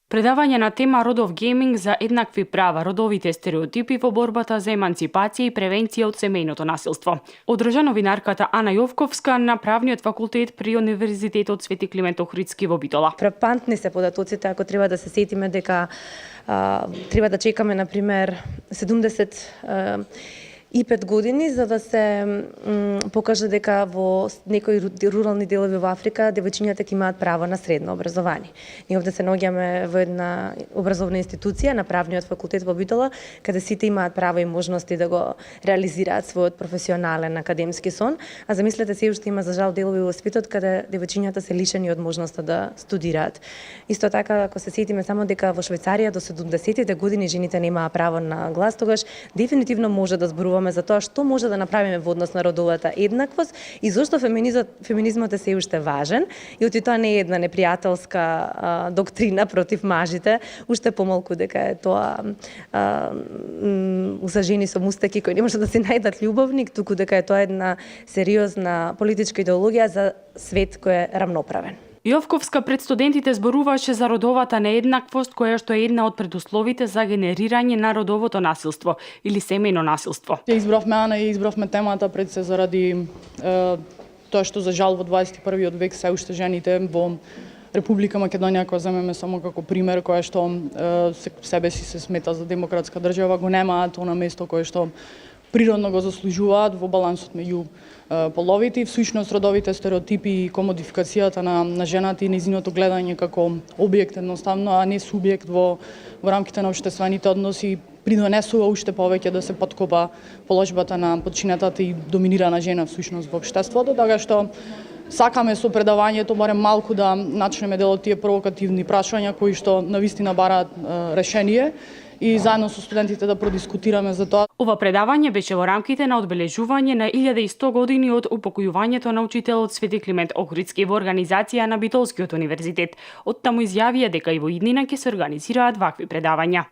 Предавање на тема родов гейминг за еднакви права, родовите стереотипи во борбата за еманципација и превенција од семејното насилство. Одржа новинарката Ана Јовковска на Правниот факултет при Универзитетот Свети Климент Охридски во Битола. Фрапантни се податоците ако треба да се сетиме дека треба да чекаме на пример 75 години за да се покаже дека во некои рурални делови во Африка девојчињата ќе имаат право на средно образование. Ние овде се наоѓаме во една образовна институција на Правниот факултет во Битола, каде сите имаат право и можности да го реализираат својот професионален академски сон, а замислете се уште има за жал делови во светот каде девојчињата се лишени од можноста да студираат. Исто така ако се сетиме само дека во Швајцарија до 70-тите години жените немаа право на глас, тогаш дефинитивно може да зборуваме за тоа што може да направиме во однос на родовата еднаквост и зошто феминизмот е се уште важен и оти тоа не е една непријателска доктрина против мажите, уште помалку дека е тоа за жени со мустаки кои не може да се најдат љубовник, туку дека е тоа една сериозна политичка идеологија за свет кој е рамноправен. Јовковска пред студентите зборуваше за родовата нееднаквост која што е една од предусловите за генерирање на родовото насилство или семејно насилство. Ја избравме Ана и избравме темата пред се заради тоа што за жал во 21-виот век се уште жените во Република Македонија, која земеме само како пример, која што себе си се смета за демократска држава, го немаат она место кое што природно го заслужуваат во балансот меѓу половите и всушност родовите стереотипи и комодификацијата на жената и нејзиното гледање како објект едноставно, а не субјект во рамките на општествените односи придонесува уште повеќе да се подкопа положбата на подчинетата и доминирана жена всушност во општеството, така што сакаме со предавањето барем малку да начнеме дел од тие провокативни прашања кои што навистина бараат решение и заедно со студентите да продискутираме за тоа. Ова предавање беше во рамките на одбележување на 1100 години од упокојувањето на учителот Свети Климент Охридски во организација на Битолскиот универзитет. Оттаму изјавија дека и во иднина ќе се организираат вакви предавања.